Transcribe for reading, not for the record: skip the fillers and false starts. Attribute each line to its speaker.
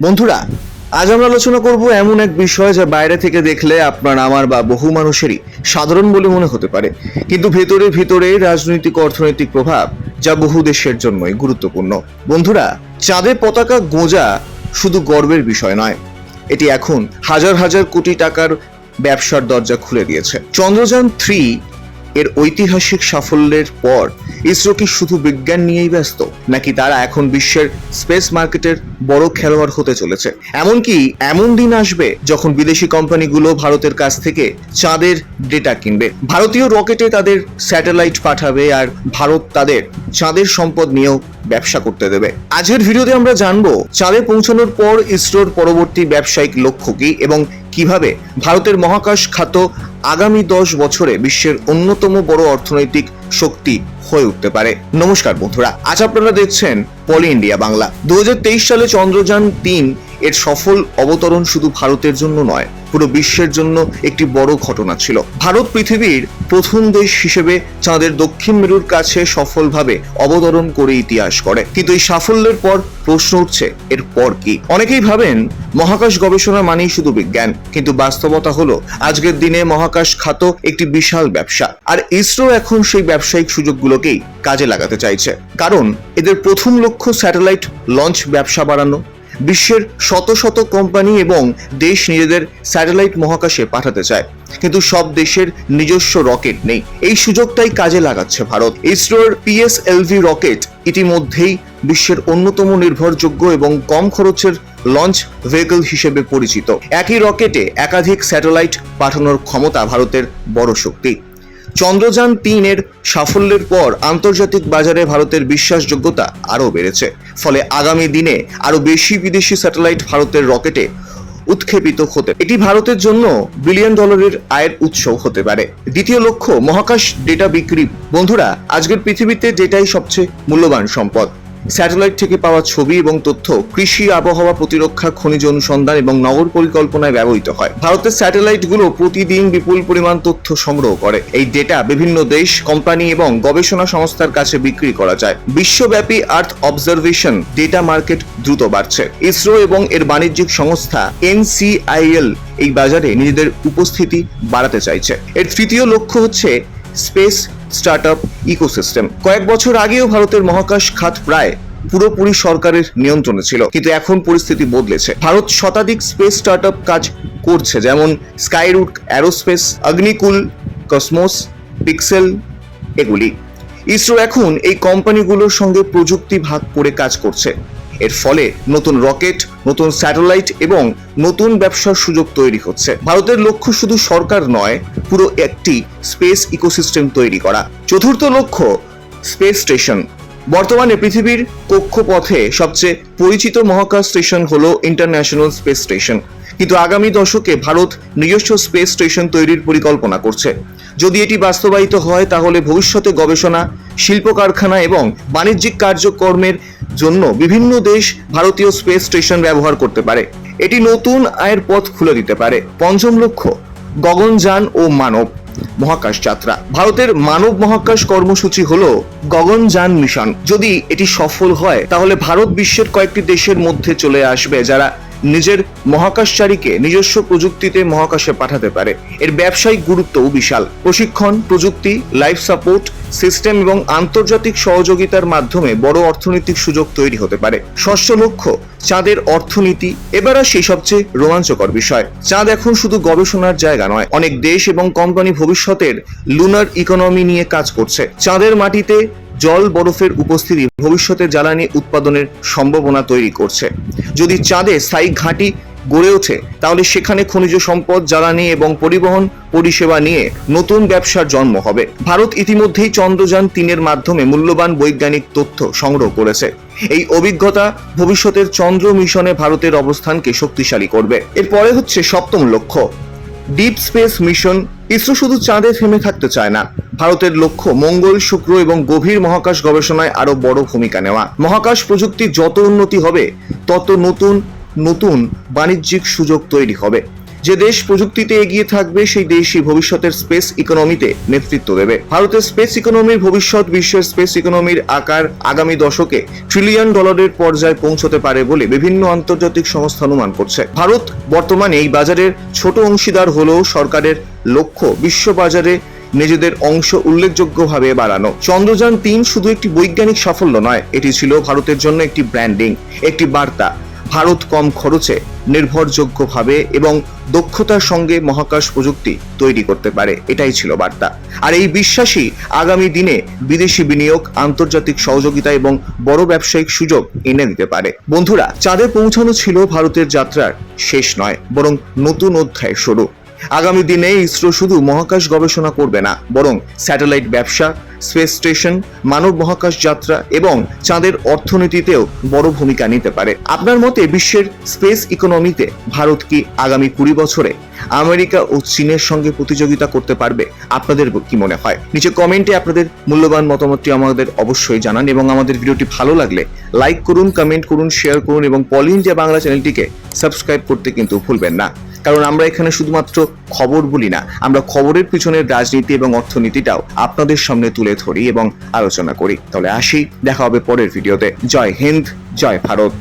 Speaker 1: বন্ধুরা, আজ আমরা আলোচনা করব এমন এক বিষয় যা বাইরে থেকে দেখলে আপনার আমার বা বহু মানুষেরই সাধারণ বলে মনে হতে পারে, কিন্তু ভেতরে ভেতরে রাজনৈতিক অর্থনৈতিক প্রভাব যা বহু দেশের জন্যই গুরুত্বপূর্ণ। বন্ধুরা, চাঁদে পতাকা গোঁজা শুধু গর্বের বিষয় নয়, এটি এখন হাজার হাজার কোটি টাকার ব্যবসার দরজা খুলে দিয়েছে। চন্দ্রযান-3 এর ঐতিহাসিক সাফল্যের পর ইসরো কি শুধু বিজ্ঞান নিয়েই ব্যস্ত, নাকি তারা এখন বিশ্বের স্পেস মার্কেটের বড় খেলোয়াড় হতে চলেছে? এমনকি এমন দিন আসবে যখন বিদেশি কোম্পানিগুলো ভারতের কাছ থেকে চাঁদের ডেটা কিনবে, ভারতীয় রকেটে তাদের স্যাটেলাইট পাঠাবে, আর ভারত তাদের চাঁদের সম্পদ নিয়েও ব্যবসা করতে দেবে। আজকের ভিডিওতে আমরা জানবো চাঁদে পৌঁছানোর পর ইসরোর পরবর্তী ব্যবসায়িক লক্ষ্য কি এবং কিভাবে ভারতের মহাকাশ খাত আগামী 10 বছরে বিশ্বের অন্যতম বড় অর্থনৈতিক শক্তি হয়ে উঠতে পারে। নমস্কার বন্ধুরা, আজ আপনারা দেখছেন পলি ইন্ডিয়া বাংলা। 2023 সালে চন্দ্রযান-3 এর সফল অবতরণ শুধু ভারতের জন্য নয়, পুরো বিশ্বের জন্য একটি বড় ঘটনা ছিল। ভারত পৃথিবীর প্রথম দেশ হিসেবে চাঁদের দক্ষিণ মেরুর কাছে সফলভাবে অবতরণ করে ইতিহাস করে। কিন্তু এই সাফল্যের পর প্রশ্ন উঠছে, এর পর কি? অনেকেই ভাবেন মহাকাশ গবেষণা মানেই শুধু বিজ্ঞান, কিন্তু বাস্তবতা হলো আজকের দিনে মহাকাশ খাত একটি বিশাল ব্যবসা, আর ইসরো এখন সেই ব্যবসায়িক সুযোগগুলোকেই কাজে লাগাতে চাইছে। কারণ এদের প্রথম লক্ষ্য স্যাটেলাইট লঞ্চ ব্যবসা বাড়ানো। বিশ্বের শত শত কোম্পানি এবং দেশ নিজেদের স্যাটেলাইট মহাকাশে পাঠাতে চায়, কিন্তু সব দেশের নিজস্ব রকেট নেই। এই সুযোগটাই কাজে লাগাচ্ছে ভারত। ইসরোর PSLV রকেট ইতিমধ্যেই বিশ্বের অন্যতম নির্ভরযোগ্য এবং কম খরচের লঞ্চ ভেহিকল হিসেবে পরিচিত। একই রকেটে একাধিক স্যাটেলাইট পাঠানোর ক্ষমতা ভারতের বড় শক্তি। চন্দ্রযান-3 এর সাফল্যের পর আন্তর্জাতিক বাজারে ভারতের বিশ্বাসযোগ্যতা আরও বেড়েছে, ফলে আগামী দিনে আরও বেশি বিদেশি স্যাটেলাইট ভারতের রকেটে উৎক্ষেপিত হতে এটি ভারতের জন্য বিলিয়ন ডলারের আয়ের উৎস হতে পারে। দ্বিতীয় লক্ষ্য মহাকাশ ডেটা বিক্রি। বন্ধুরা, আজকের পৃথিবীতে ডেটাই সবচেয়ে মূল্যবান সম্পদ। স্যাটেলাইট থেকে পাওয়া ছবি এবং তথ্য কৃষি, আবহাওয়া, প্রতিরক্ষা, খনিজ অনুসন্ধান এবং নগর পরিকল্পনায় ব্যবহৃত হয়। ভারতের স্যাটেলাইটগুলো প্রতিদিন বিপুল পরিমাণ তথ্য সংগ্রহ করে। এই ডেটা বিভিন্ন দেশ, কোম্পানি এবং গবেষণা সংস্থার কাছে বিক্রি করা যায়। বিশ্বব্যাপী আর্থ অবজারভেশন ডেটা মার্কেট দ্রুত বাড়ছে। ইসরো এবং এর বাণিজ্যিক সংস্থা NCIL এই বাজারে নিজেদের উপস্থিতি বাড়াতে চাইছে। এর তৃতীয় লক্ষ্য হচ্ছে স্পেস স্টার্টআপ ইকোসিস্টেম। কয়েক বছর আগেও ভারতের মহাকাশ খাত প্রায় পুরোপুরি সরকারের নিয়ন্ত্রণে ছিল, কিন্তু এখন পরিস্থিতি বদলেছে। ভারত শতাধিক স্পেস স্টার্টআপ কাজ করছে, যেমন Skyroot aerospace, Agnikul, Cosmos, pixel এগুলি। ইসরো এখন এই কোম্পানিগুলোর সঙ্গে প্রযুক্তি ভাগ করে কাজ করছে। এর ফলে নতুন রকেট, নতুন স্যাটেলাইট এবং নতুন ব্যবসার সুযোগ তৈরি হচ্ছে। ভারতের লক্ষ্য শুধু সরকার নয়, পুরো একটি স্পেস ইকোসিস্টেম তৈরি করা। চতুর্থ লক্ষ্য স্পেস স্টেশন। বর্তমানে পৃথিবীর কক্ষপথে সবচেয়ে পরিচিত মহাকাশ স্টেশন হলো ইন্টারন্যাশনাল স্পেস স্টেশন, কিন্তু আগামী দশকে ভারত নিজস্ব স্পেস স্টেশন তৈরির পরিকল্পনা করছে। যদি এটি বাস্তবায়িত হয়, তাহলে ভবিষ্যতে গবেষণা, শিল্প কারখানা এবং বাণিজ্যিক কার্যক্রমের জন্য বিভিন্ন দেশ ভারতীয় স্পেস স্টেশন ব্যবহার করতে পারে। এটি নতুন আয়ের পথ খুলে দিতে পারে। পঞ্চম লক্ষ্য গগনযান ও মানব মহাকাশ যাত্রা। ভারতের মানব মহাকাশ কর্মসূচি হলো গগনযান মিশন। যদি এটি সফল হয়, তাহলে ভারত বিশ্বের কয়েকটি দেশের মধ্যে চলে আসবে যারা নিজের মহাকাশচারীকে নিজস্ব প্রযুক্তিতে মহাকাশে পাঠাতে পারে। এর ব্যবসায়িক গুরুত্বও বিশাল। প্রশিক্ষণ, প্রযুক্তি, লাইফ সাপোর্ট সিস্টেম এবং আন্তর্জাতিক সহযোগিতার মাধ্যমে বড় অর্থনৈতিক সুযোগ তৈরি হতে পারে। ষষ্ঠ লক্ষ্য চাঁদের অর্থনীতি। এবার আসি সবচেয়ে রোমাঞ্চকর বিষয়। চাঁদ এখন শুধু গবেষণার জায়গা নয়, অনেক দেশ এবং কোম্পানি ভবিষ্যতের লুনার ইকোনমি নিয়ে কাজ করছে। চাঁদের মাটিতে জল বরফের উপস্থিতি ভবিষ্যতের জ্বালানি উৎপাদনের সম্ভাবনা তৈরি করছে। যদি চাঁদে স্থায়ী ঘাঁটি গড়ে ওঠে, তাহলে সেখানে খনিজ সম্পদ, জ্বালানি এবং পরিবহন পরিষেবা নিয়ে নতুন ব্যবসার জন্ম হবে। ভারত ইতিমধ্যেই চন্দ্রযান-3 এর মাধ্যমে মূল্যবান বৈজ্ঞানিক তথ্য সংগ্রহ করেছে। এই অভিজ্ঞতা ভবিষ্যতের চন্দ্র মিশনে ভারতের অবস্থানকে শক্তিশালী করবে। এরপরে হচ্ছে সপ্তম লক্ষ্য ডিপ স্পেস মিশন। ইসরো শুধু চাঁদে থেমে থাকতে চায় না। ভারতের লক্ষ্য মঙ্গল, শুক্র এবং গভীর মহাকাশ গবেষণায় আরো বড় ভূমিকা নেওয়া। মহাকাশ প্রযুক্তির যত উন্নতি হবে, তত নতুন নতুন বাণিজ্যিক সুযোগ তৈরি হবে। যে দেশ প্রযুক্তিতে এগিয়ে থাকবে সেই দেশই ভবিষ্যতের স্পেস ইকোনমিতে নেতৃত্ব দেবে। ভারতের স্পেস ইকোনমির ভবিষ্যৎ বিশ্বের স্পেস ইকোনমির আকার আগামী দশকে $1 ট্রিলিয়ন পর্যায়ে পৌঁছতে পারে বলে বিভিন্ন আন্তর্জাতিক সংস্থা অনুমান করছে। ভারত বর্তমানে এই বাজারের ছোট অংশীদার হলেও সরকারের লক্ষ্য বিশ্ব বাজারে নিজেদের অংশ উল্লেখযোগ্যভাবে বাড়ানো। চন্দ্রযান-3 শুধু একটি বৈজ্ঞানিক সাফল্য নয়, এটি ছিল ভারতের জন্য একটি ব্র্যান্ডিং, একটি বার্তা। ভারত কম খরচে, নির্ভরযোগ্যভাবে এবং দক্ষতার সঙ্গে মহাকাশ প্রযুক্তি তৈরি করতে পারে, এটাই ছিল বার্তা। আর এই বিশ্বাসই আগামী দিনে বিদেশি বিনিয়োগ, আন্তর্জাতিক সহযোগিতা এবং বড় ব্যবসায়িক সুযোগ এনে দিতে পারে। বন্ধুরা, চাঁদে পৌঁছানো ছিল ভারতের যাত্রার শেষ নয়, বরং নতুন অধ্যায় শুরু। আগামী দিনে ইসরো শুধু মহাকাশ গবেষণা করবে না, বরং স্যাটেলাইট ব্যবসা, স্পেস স্টেশন, মানব মহাকাশ যাত্রা এবং চাঁদের অর্থনীতিতেও বড় ভূমিকা নিতে পারে। আপনার মতে বিশ্বের স্পেস ইকোনমিতে ভারত কি আগামী 20 বছরে আমেরিকা ও চীনের সঙ্গে প্রতিযোগিতা করতে পারবে? আপনাদের কি মনে হয়? নিচে কমেন্টে আপনাদের মূল্যবান মতামতটি আমাদের অবশ্যই জানান এবং আমাদের ভিডিওটি ভালো লাগলে লাইক করুন, কমেন্ট করুন, শেয়ার করুন এবং পলি ইন্ডিয়া বাংলা চ্যানেলটিকে সাবস্ক্রাইব করতে কিন্তু ভুলবেন না। কারণ আমরা এখানে শুধুমাত্র খবর বলি না, আমরা খবরের পিছনের রাজনীতি এবং অর্থনীতিটাও আপনাদের সামনে তুলে ধরি এবং আলোচনা করি। তাহলে আসি, দেখা হবে পরের ভিডিওতে। জয় হিন্দ, জয় ভারত।